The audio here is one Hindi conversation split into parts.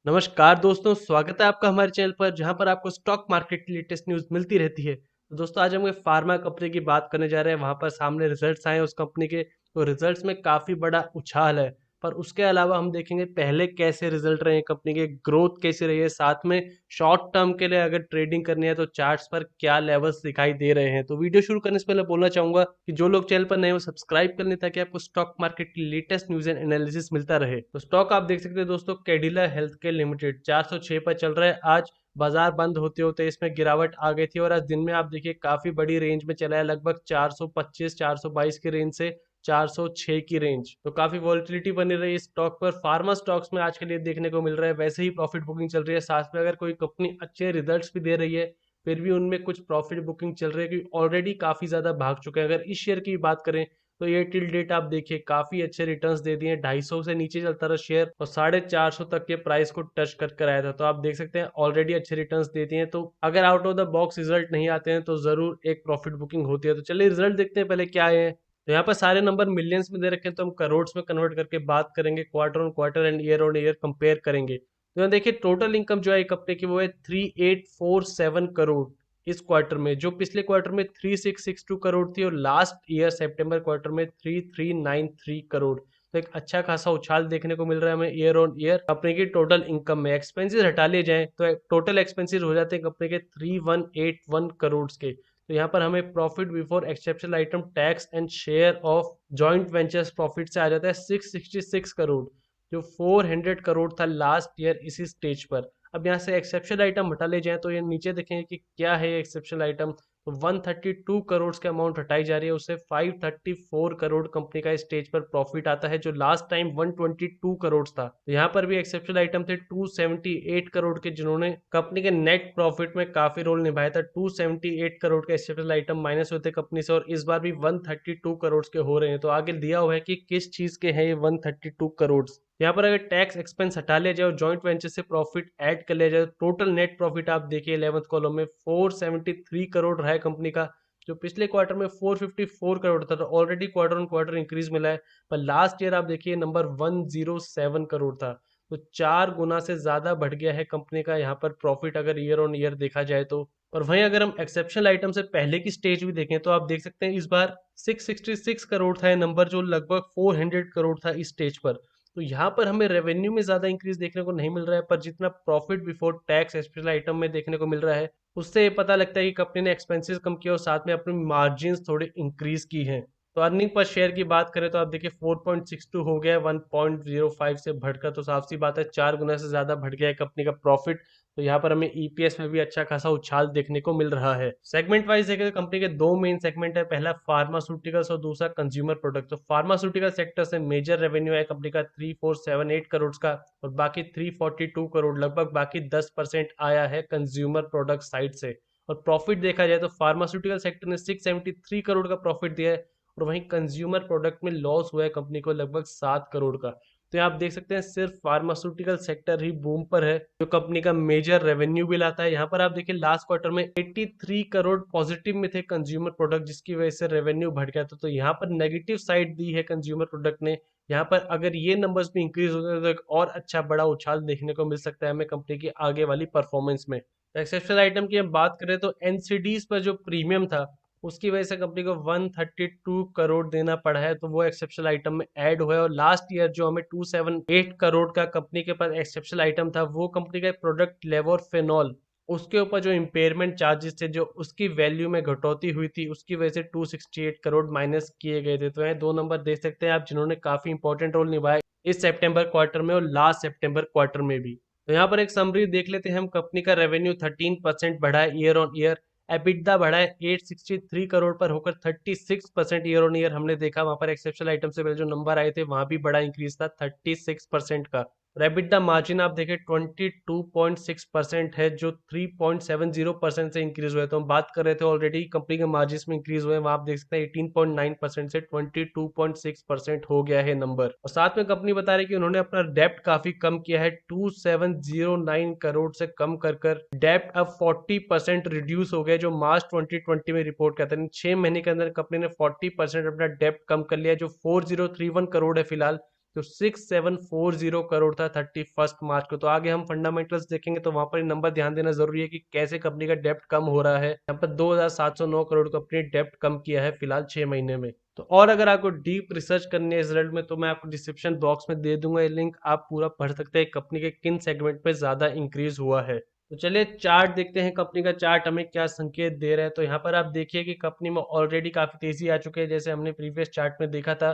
नमस्कार दोस्तों, स्वागत है आपका हमारे चैनल पर जहां पर आपको स्टॉक मार्केट की लेटेस्ट न्यूज़ मिलती रहती है। तो दोस्तों आज हम एक फार्मा कंपनी की बात करने जा रहे हैं। वहां पर सामने रिजल्ट्स आए हैं उस कंपनी के, तो रिजल्ट्स में काफ़ी बड़ा उछाल है। पर उसके अलावा हम देखेंगे पहले कैसे रिजल्ट रहे हैं कंपनी के, ग्रोथ कैसी रही है, साथ में शॉर्ट टर्म के लिए अगर ट्रेडिंग करनी है तो चार्ट्स पर क्या लेवल्स दिखाई दे रहे हैं। तो वीडियो शुरू करने से पहले बोलना चाहूंगा कि जो लोग चैनल पर नए हो सब्सक्राइब कर लें ताकि आपको स्टॉक मार्केट की लेटेस्ट न्यूज़ एंड एनालिसिस मिलता रहे। तो स्टॉक आप देख सकते हैं दोस्तों, कैडिला हेल्थ केयर लिमिटेड 406 पर चल रहा है। आज बाजार बंद होते होते इसमें गिरावट आ गई थी और आज दिन में आप देखिए काफी बड़ी रेंज में चला है, लगभग 425 422 की रेंज से 406 की रेंज। तो काफी वॉलिटिलिटी बनी रही इस स्टॉक पर। फार्मा स्टॉक्स में आज के लिए देखने को मिल रहा है वैसे ही प्रॉफिट बुकिंग चल रही है। साथ में अगर कोई कंपनी अच्छे रिजल्ट्स भी दे रही है फिर भी उनमें कुछ प्रॉफिट बुकिंग चल रही है क्योंकि ऑलरेडी काफी ज्यादा भाग चुके हैं। अगर इस शेयर की बात करें तो ये टिल डेट आप देखिए काफी अच्छे रिटर्न्स दे दिए। 250 से नीचे चलता रहा शेयर और 450 तक के प्राइस को टच कर आया था। तो आप देख सकते हैं ऑलरेडी अच्छे रिटर्न्स देती हैं। तो अगर out of the box result नहीं आते हैं तो जरूर एक प्रॉफिट बुकिंग होती है। तो चलिए रिजल्ट देखते हैं पहले क्या है। तो यहाँ पर सारे नंबर मिलियंस में दे रखे हैं, तो हम करोड्स में कन्वर्ट करके बात करेंगे, quarter on quarter and year on year compare करेंगे। तो यहाँ देखिए टोटल इनकम जो है एक हफ्ते की वो है 3847 करोड़ इस क्वार्टर में, जो पिछले क्वार्टर में 3662 करोड़ थी और लास्ट ईयर सितंबर क्वार्टर में 3393 करोड़। तो एक अच्छा खासा उछाल देखने को मिल रहा है हमें ईयर ऑन ईयर कंपनी की टोटल इनकम में। एक्सपेंसेस हटा लिए जाएं तो टोटल एक्सपेंसेस हो जाते हैं कंपनी के 3181 करोड़ के। तो यहाँ पर हमें profit before exceptional item tax and share of joint ventures profit से आ जाता है 666 करोड़, जो 400 करोड़ था लास्ट ईयर इसी स्टेज पर। अब यहाँ से एक्सेप्शनल आइटम हटा ले जाए तो ये नीचे देखेंगे कि क्या है एक्सेप्शनल आइटम। तो 132 करोड़ के अमाउंट हटाई जा रही है, उससे 534 करोड़ कंपनी का स्टेज पर प्रॉफिट आता है, जो लास्ट टाइम 122 करोड़ था। तो यहाँ पर भी एक्सेप्शनल आइटम थे 278 करोड़ के, जिन्होंने कंपनी के नेट प्रॉफिट में काफी रोल निभाया था। 278 करोड़ के एक्सेप्शनल आइटम माइनस हुए थे कंपनी से और इस बार भी 132 करोड़ के हो रहे हैं। तो आगे दिया हुआ है कि किस चीज के हैं ये 132 करोड़। यहाँ पर अगर टैक्स एक्सपेंस हटा लिया जाए और जॉइंट वेंचर से प्रॉफिट ऐड कर लिया जाए, टोटल नेट प्रॉफिट आप देखिए 11th कॉलम में 473 करोड़ रहा है कंपनी का, जो पिछले क्वार्टर में 454 करोड़ था। तो already quarter on quarter increase मिला है। पर लास्ट ईयर आप देखिए नंबर 107 करोड़ था। तो 4 गुना से ज्यादा बढ़ गया है कंपनी का यहाँ पर प्रॉफिट अगर ईयर ऑन ईयर देखा जाए तो। और वहीं अगर हम एक्सेप्शनल आइटम से पहले की स्टेज भी देखें तो आप देख सकते हैं इस बार 666 करोड़ था ये नंबर, जो लगभग 400 करोड़ था इस स्टेज पर। तो यहाँ पर हमें रेवेन्यू में ज्यादा इंक्रीज देखने को नहीं मिल रहा है, पर जितना profit before tax special item में देखने को मिल रहा है उससे ये पता लगता है कि कंपनी ने एक्सपेंसेस कम किया और साथ में अपनी मार्जिन थोड़े इंक्रीज की हैं। तो अर्निंग पर शेयर की बात करें तो आप देखिए 4.62 हो गया है 1.05 से बढ़कर। तो साफ सी बात है 4 गुना से ज्यादा बढ़ गया है कंपनी का प्रॉफिट। तो यहाँ पर हमें ईपीएस में भी अच्छा खासा उछाल देखने को मिल रहा है। सेगमेंट वाइज देखें तो कंपनी के दो मेन सेगमेंट है, पहला फार्मास्यूटिकल्स और दूसरा कंज्यूमर प्रोडक्ट। तो फार्मास्यूटिकल सेक्टर से मेजर रेवेन्यू है कंपनी का 3478 करोड़ का और बाकी 342 करोड़, लगभग बाकी 10% आया है कंज्यूमर प्रोडक्ट साइड से। और प्रॉफिट देखा जाए तो फार्मास्यूटिकल सेक्टर ने 673 करोड़ का प्रॉफिट दिया है और वहीं कंज्यूमर प्रोडक्ट में लॉस हुआ है कंपनी को लगभग 7 करोड़ का। तो आप देख सकते हैं सिर्फ फार्मास्यूटिकल सेक्टर ही बूम पर है, जो कंपनी का मेजर रेवेन्यू भी लाता है। यहाँ पर आप देखिए लास्ट क्वार्टर में 83 करोड़ पॉजिटिव में थे कंज्यूमर प्रोडक्ट, जिसकी वजह से रेवेन्यू बढ़ गया था। तो यहाँ पर नेगेटिव साइड दी है कंज्यूमर प्रोडक्ट ने। यहाँ पर अगर ये नंबर्स भी इंक्रीज हो गए तो एक और अच्छा बड़ा उछाल देखने को मिल सकता है हमें कंपनी की आगे वाली परफॉर्मेंस में। एक्सेप्शनल आइटम की हम बात करें तो एनसीडीज पर जो प्रीमियम था उसकी वजह से कंपनी को 132 करोड़ देना पड़ा है, तो वो एक्सेप्शनल आइटम में ऐड हुआ है। और लास्ट ईयर जो हमें 278 करोड़ का कंपनी के पास एक्सेप्शनल आइटम था वो कंपनी का प्रोडक्ट लेवोरफेनॉल, उसके ऊपर जो इम्पेयरमेंट चार्जेस थे जो उसकी वैल्यू में घटौती हुई थी उसकी वजह से 268 करोड़ माइनस किए गए थे। तो ये दो नंबर देख सकते हैं आप जिन्होंने काफी इंपॉर्टेंट रोल निभाया इस सितंबर क्वार्टर में और लास्ट सितंबर क्वार्टर में भी। तो यहाँ पर एक समरी देख लेते हैं हम। कंपनी का रेवेन्यू 13% बढ़ा है ईयर ऑन ईयर। एबिटदा बढ़ा है 863 करोड़ पर होकर 36% ईयर ऑन ईयर हमने देखा। वहां पर एक्सेप्शनल आइटम से पहले जो नंबर आए थे वहां भी बड़ा इंक्रीज था 36% का। एबिटदा मार्जिन आप देखें 22.6% है, जो 3.70% से इंक्रीज हुए। तो हम बात कर रहे थे ऑलरेडी कंपनी के मार्जिन में इंक्रीज हुए, वहां आप देख सकते हैं 18.9% से 22.6% हो गया है नंबर। और साथ में कंपनी बता रही है कि उन्होंने अपना डेप्ट काफी कम किया है, 2709 करोड़ से कम कर डेप्ट अब 40% रिड्यूस हो गया, जो मार्च 2020 में रिपोर्ट करता है। 6 महीने के अंदर कंपनी ने 40% अपना डेप्ट कम कर लिया, जो 4031 करोड़ है फिलहाल, तो 6740 करोड़ था 31 मार्च को। तो आगे हम फंडामेंटल्स देखेंगे तो वहां पर नंबर ध्यान देना जरूरी है कि कैसे कंपनी का डेप्ट कम हो रहा है। यहाँ पर 2709 करोड़ कंपनी डेप्ट कम किया है फिलहाल 6 महीने में। तो और अगर आपको डीप रिसर्च करनी है इस रिजल्ट में तो मैं आपको डिस्क्रिप्शन बॉक्स में दे दूंगा ये लिंक, आप पूरा पढ़ सकते हैं कंपनी के किन सेगमेंट पे ज्यादा इंक्रीज हुआ है। तो चलिए चार्ट देखते हैं, कंपनी का चार्ट हमें क्या संकेत दे रहा है। तो यहाँ पर आप देखिए कि कंपनी में ऑलरेडी काफी तेजी आ चुकी है जैसे हमने प्रीवियस चार्ट में देखा था।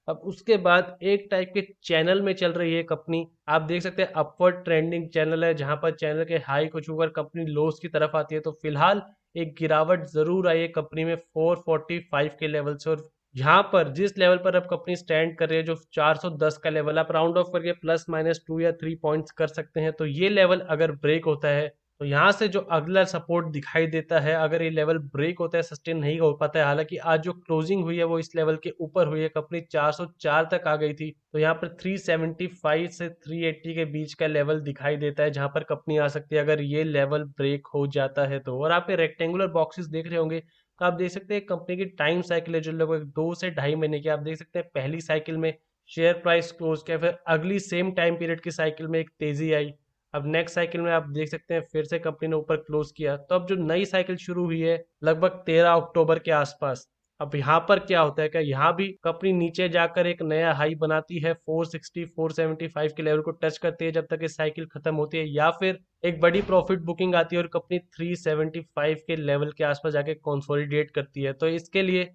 अब उसके बाद एक टाइप के चैनल में चल रही है कंपनी। आप देख सकते हैं अपवर्ड ट्रेंडिंग चैनल है जहां पर चैनल के हाई को छूकर कंपनी लोस की तरफ आती है। तो फिलहाल एक गिरावट जरूर आई है कंपनी में 445 के लेवल से, और यहाँ पर जिस लेवल पर अब कंपनी स्टैंड कर रही है जो 410 का लेवल, आप राउंड ऑफ करके +-2 या 3 पॉइंट्स कर सकते हैं। तो ये लेवल अगर ब्रेक होता है तो यहाँ से जो अगला सपोर्ट दिखाई देता है, अगर ये लेवल ब्रेक होता है, सस्टेन नहीं हो पाता है, हालांकि आज जो क्लोजिंग हुई है वो इस लेवल के ऊपर हुई है, कंपनी 404 तक आ गई थी। तो यहाँ पर 375 से 380 के बीच का लेवल दिखाई देता है जहां पर कंपनी आ सकती है अगर ये लेवल ब्रेक हो जाता है तो। और आप ये रेक्टेंगुलर बॉक्सेस देख रहे होंगे तो आप देख सकते हैं कंपनी की टाइम साइकिल है जो लगभग 2 से ढाई महीने की। आप देख सकते हैं पहली साइकिल में शेयर प्राइस क्लोज किया, फिर अगली सेम टाइम पीरियड की साइकिल में एक तेजी आई। अब नेक्स्ट साइकिल में आप देख सकते हैं फिर से कंपनी ने ऊपर क्लोज किया। तो अब जो नई साइकिल शुरू हुई है लगभग 13 अक्टूबर के आसपास, अब यहाँ पर क्या होता है, क्या यहाँ भी कंपनी नीचे जाकर एक नया हाई बनाती है 460 475 के लेवल को टच करती है जब तक ये साइकिल खत्म होती है, या फिर एक बड़ी प्रॉफिट बुकिंग आती है और कंपनी 375 के लेवल के आसपास जाके कंसोलिडेट करती है। तो इसके लिए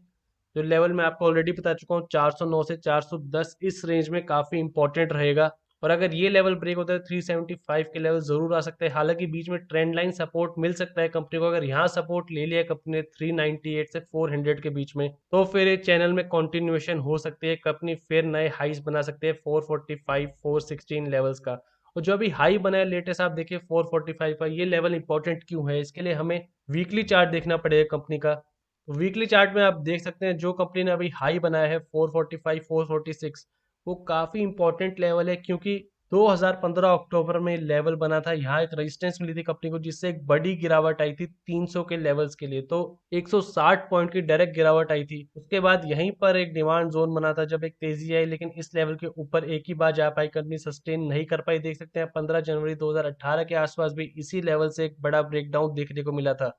जो लेवल मैं आपको ऑलरेडी बता चुका हूँ 409 से 410 इस रेंज में काफी इंपॉर्टेंट रहेगा। और अगर ये लेवल ब्रेक होता है 375 के लेवल जरूर आ सकते हैं, हालांकि बीच में ट्रेंड लाइन सपोर्ट मिल सकता है कंपनी को। अगर यहाँ सपोर्ट ले लिया कंपनी ने 398 से 400 के बीच में तो फिर ये चैनल में कंटिन्यूएशन हो सकती है, कंपनी फिर नए हाईस बना सकते हैं 445 416 लेवल्स का। और जो अभी हाई बना है लेटेस्ट आप देखिए 445 का, ये लेवल इंपॉर्टेंट क्यों है, इसके लिए हमें वीकली चार्ट देखना पड़ेगा कंपनी का। तो वीकली चार्ट में आप देख सकते हैं जो कंपनी ने अभी हाई बनाया है 445 446, वो काफी इंपॉर्टेंट लेवल है क्योंकि 2015 अक्टूबर में लेवल बना था, यहाँ एक रेजिस्टेंस मिली थी कंपनी को जिससे एक बड़ी गिरावट आई थी 300 के लेवल्स के लिए। तो 160 पॉइंट की डायरेक्ट गिरावट आई थी। उसके बाद यहीं पर एक डिमांड जोन बना था जब एक तेजी आई, लेकिन इस लेवल के ऊपर एक ही बार जा पाई कंपनी, सस्टेन नहीं कर पाई। देख सकते हैं 15 जनवरी 2018 के आसपास भी इसी लेवल से एक बड़ा ब्रेकडाउन देखने को मिला था।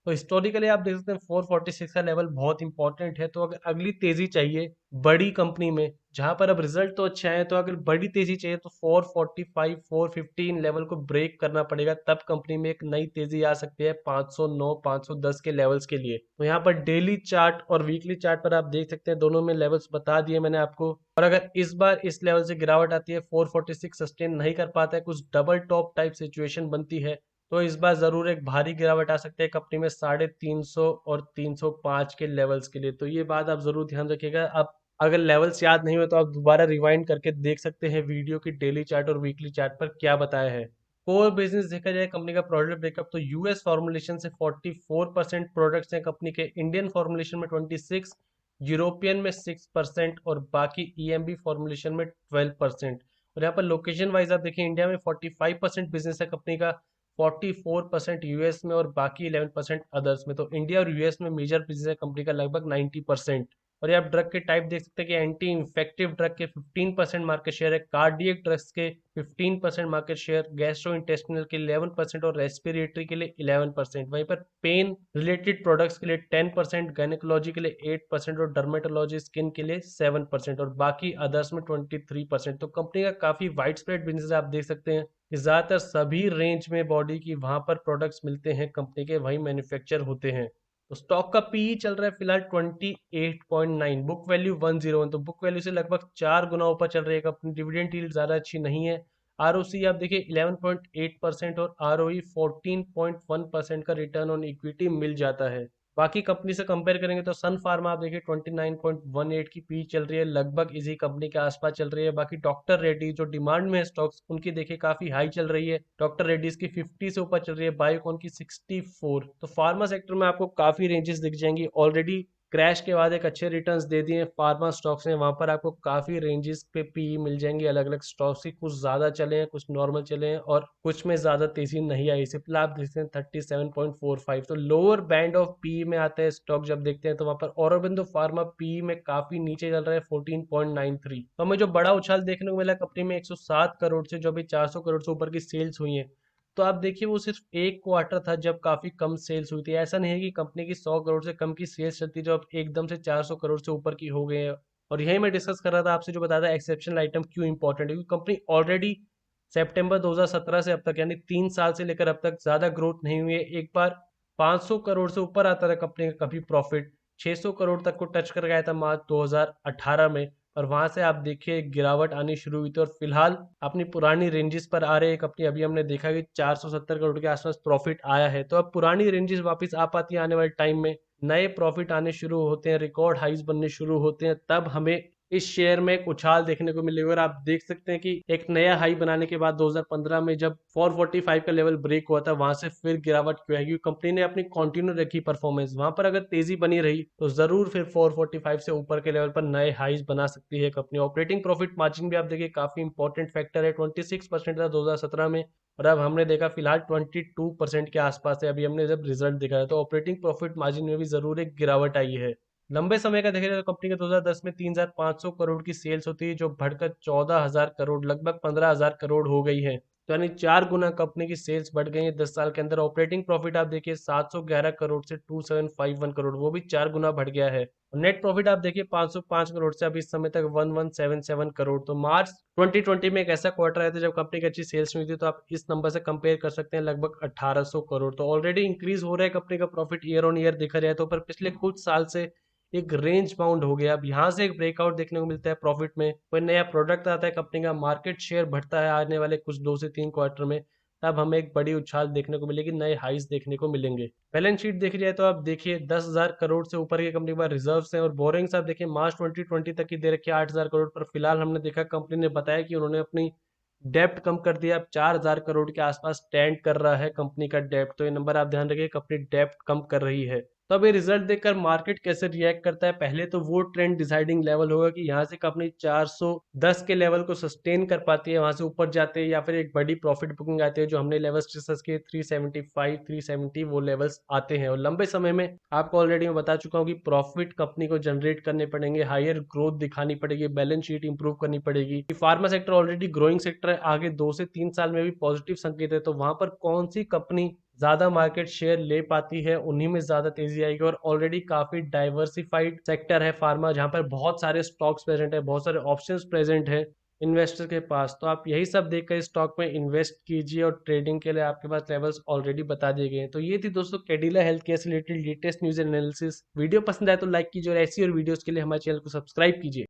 तो हिस्टोरिकली आप देख सकते हैं 446 का लेवल बहुत इंपॉर्टेंट है। तो अगर अगली तेजी चाहिए बड़ी कंपनी में जहां पर अब रिजल्ट तो अच्छे आए, तो अगर बड़ी तेजी चाहिए तो 445 415 लेवल को ब्रेक करना पड़ेगा, तब कंपनी में एक नई तेजी आ सकती है 509 510 के लेवल्स के लिए। तो यहाँ पर डेली चार्ट और वीकली चार्ट पर आप देख सकते हैं दोनों में लेवल्स बता दिए मैंने आपको। और अगर इस बार इस लेवल से गिरावट आती है 446 सस्टेन नहीं कर पाता है, कुछ डबल टॉप टाइप सिचुएशन बनती है, तो इस बार जरूर एक भारी गिरावट आ सकती है कंपनी में 350 और 305 के लेवल्स के लिए। तो ये बात आप जरूर ध्यान रखिएगा। अब अगर लेवल्स याद नहीं हुए तो आप दोबारा रिवाइंड करके देख सकते हैं वीडियो की डेली चार्ट और वीकली चार्ट पर क्या बताया है। कोर बिजनेस देखा जाए कंपनी का प्रोडक्ट ब्रेकअप तो यूएस फॉर्मुलेशन से 44% प्रोडक्ट्स हैं कंपनी के, इंडियन फॉर्मुलेशन में 26, यूरोपियन में 6% और बाकी ईएमबी फॉर्मुलेशन में 12%। और यहाँ पर लोकेशन वाइज आप देखिए इंडिया में 45% बिजनेस है कंपनी का, 44% यूएस में और बाकी 11% अदर्स में। तो इंडिया और यूएस में मेजर बिजनेस है कंपनी का लगभग 90%। और ये आप ड्रग के टाइप देख सकते हैं कि एंटी इन्फेक्टिव ड्रग के 15% मार्केट शेयर है, कार्डियक ड्रग्स के 15% मार्केट शेयर, गैस्ट्रो इंटेस्टिनल के 11% और रेस्पिरेटरी के लिए 11%। वहीं पर पेन रिलेटेड प्रोडक्ट्स के लिए 10%, गायनेकोलॉजी के लिए 8% और डर्मेटोलॉजी स्किन के लिए 7% और बाकी अदर्स में 23%। तो कंपनी का काफी वाइड स्प्रेड बिजनेस आप देख सकते हैं कि ज्यादातर सभी रेंज में बॉडी की वहां पर प्रोडक्ट्स मिलते हैं कंपनी के, वही मैन्युफैक्चर होते हैं। तो स्टॉक का पीई चल रहा है फिलहाल 28.9, बुक वैल्यू 101, तो बुक वैल्यू से लगभग 4 गुना ऊपर चल रही है कंपनी। डिविडेंड यील्ड ज्यादा अच्छी नहीं है। आरओसी आप देखिए 11.8% और आरओई 14.1% का रिटर्न ऑन इक्विटी मिल जाता है। बाकी कंपनी से कंपेयर करेंगे तो सन फार्मा आप देखिए 29.18 की पी चल रही है, लगभग इसी कंपनी के आसपास चल रही है। बाकी डॉक्टर रेड्डी जो डिमांड में है स्टॉक्स, उनकी देखिए काफी हाई चल रही है, डॉक्टर रेड्डीज की 50 से ऊपर चल रही है, बायोकॉन की 64। तो फार्मा सेक्टर में आपको काफी रेंजेस दिख जाएंगी। ऑलरेडी क्रैश के बाद एक अच्छे रिटर्न्स दे दिए फार्मा स्टॉक्स ने। वहां पर आपको काफी रेंजेस पे पीई मिल जाएंगे अलग अलग स्टॉक्स की, कुछ ज्यादा चले हैं कुछ नॉर्मल चले हैं और कुछ में ज्यादा तेजी नहीं आई। सिर्फ आप देखते हैं 37.45, तो लोअर बैंड ऑफ पीई में आता है स्टॉक। जब देखते हैं तो वहां पर औरोबिंदो फार्मा पीई में काफी नीचे चल रहा है 14.93। तो हमें जो बड़ा उछाल देखने को मिला कंपनी में 107 करोड़ से, जो अभी 400 करोड़ से ऊपर की सेल्स हुई है, तो आप देखिए वो सिर्फ एक क्वार्टर था जब काफी कम सेल्स हुई थी। ऐसा नहीं है कि कंपनी की 100 करोड़ से कम की सेल्स चलती जो अब एकदम से 400 करोड़ से ऊपर की हो गई है। और यही मैं डिस्कस कर रहा था आपसे, जो बताया था एक्सेप्शनल आइटम क्यों इंपॉर्टेंट है, क्योंकि कंपनी ऑलरेडी सितंबर 2017 से अब तक यानी 3 साल से लेकर अब तक ज्यादा ग्रोथ नहीं हुई है। एक बार 500 करोड़ से ऊपर आता था कंपनी का कभी प्रॉफिट, 600 करोड़ तक को टच कर गया था मार्च 2018 में, और वहां से आप देखिए गिरावट आनी शुरू हुई थी और फिलहाल अपनी पुरानी रेंजेस पर आ रहे हैं कंपनी। अभी हमने देखा कि 470 करोड़ के आसपास प्रॉफिट आया है, तो अब पुरानी रेंजेस वापस आ पाती है आने वाले टाइम में, नए प्रॉफिट आने शुरू होते हैं, रिकॉर्ड हाइज बनने शुरू होते हैं, तब हमें इस शेयर में एक उछाल देखने को मिलेगा। और आप देख सकते हैं कि एक नया हाई बनाने के बाद 2015 में जब 445 का लेवल ब्रेक हुआ था, वहां से फिर गिरावट क्यों है, क्योंकि कंपनी ने अपनी कंटिन्यू रखी परफॉर्मेंस। वहां पर अगर तेजी बनी रही तो जरूर फिर 445 से ऊपर के लेवल पर नए हाइज बना सकती है कंपनी। ऑपरेटिंग प्रॉफिट मार्जिन भी आप देखिए काफी इंपॉर्टेंट फैक्टर है, 26% था 2017 में, और अब हमने देखा फिलहाल 22% के आसपास है अभी हमने जब रिजल्ट देखा है। तो ऑपरेटिंग प्रॉफिट मार्जिन में भी जरूर एक गिरावट आई है। लंबे समय का देखें तो कंपनी के 2010 में 3,500 करोड़ की सेल्स होती है, जो बढ़कर 14,000 करोड़ लगभग 15,000 करोड़ हो गई है। तो यानी 4 गुना कंपनी की सेल्स बढ़ गई है 10 साल के अंदर। ऑपरेटिंग प्रॉफिट आप देखिए 711 करोड़ से 2751 करोड़, वो भी 4 गुना बढ़ गया है। और नेट प्रॉफिट आप देखिए 505 करोड़ से अभी इस समय तक 1177 करोड़। तो मार्च 2020 में एक ऐसा क्वार्टर आया था जब कंपनी की अच्छी सेल्स हुई थी, तो आप इस नंबर से कंपेयर कर सकते हैं लगभग 1800 करोड़। तो ऑलरेडी इंक्रीज हो रहा है कंपनी का प्रॉफिट ईयर ऑन ईयर देखा जाए तो, पर पिछले कुछ साल से एक रेंज बाउंड हो गया। अब यहाँ से एक ब्रेकआउट देखने को मिलता है प्रॉफिट में, कोई नया प्रोडक्ट आता है कंपनी का, मार्केट शेयर बढ़ता है आने वाले कुछ 2 से 3 क्वार्टर में, तब हमें एक बड़ी उछाल देखने को मिलेगी, नए हाइस देखने को मिलेंगे। बैलेंस शीट देखी जाए तो आप देखिए 10,000 करोड़ से ऊपर की कंपनी के पास रिजर्व हैं, और बोरिंग्स आप देखिए मार्च 2020 तक की दे रखी है 8,000 करोड़ पर। फिलहाल हमने देखा कंपनी ने बताया कि उन्होंने अपनी डेप्ट कम कर दिया, अब 4,000 करोड़ के आसपास स्टैंड कर रहा है कंपनी का डेप्ट। तो ये नंबर आप ध्यान रखिए, कंपनी डेप्ट कम कर रही है। तो अब ये रिजल्ट देखकर मार्केट कैसे रिएक्ट करता है, पहले तो वो ट्रेंड डिसाइडिंग लेवल होगा कि यहाँ से कंपनी 410 के लेवल को सस्टेन कर पाती है, वहां से ऊपर जाते हैं, या फिर एक बड़ी प्रॉफिट बुकिंग आती है। जो हमने लेवल्स डिस्कस किए 375 370 वो लेवल्स आते हैं। और लंबे समय में आपको ऑलरेडी मैं बता चुका हूँ कि प्रॉफिट कंपनी को जनरेट करने पड़ेंगे, हायर ग्रोथ दिखानी पड़ेगी, बैलेंस शीट इंप्रूव करनी पड़ेगी। Pharma sector already growing sector है, आगे 2 से 3 साल में भी पॉजिटिव संकेत है। तो वहां पर कौन सी कंपनी ज्यादा मार्केट शेयर ले पाती है, उन्हीं में ज्यादा तेजी आएगी। और ऑलरेडी काफी डाइवर्सिफाइड सेक्टर है फार्मा, जहां पर बहुत सारे स्टॉक्स प्रेजेंट है, बहुत सारे ऑप्शंस प्रेजेंट है इन्वेस्टर के पास। तो आप यही सब देखकर स्टॉक में इन्वेस्ट कीजिए, और ट्रेडिंग के लिए आपके पास लेवल्स ऑलरेडी बता दिए गए हैं। तो ये थी दोस्तों कैडिला हेल्थ केयर से related latest news analysis. Video पसंद आए तो लाइक कीजिए, और ऐसी और वीडियोस के लिए हमारे चैनल को सब्सक्राइब कीजिए।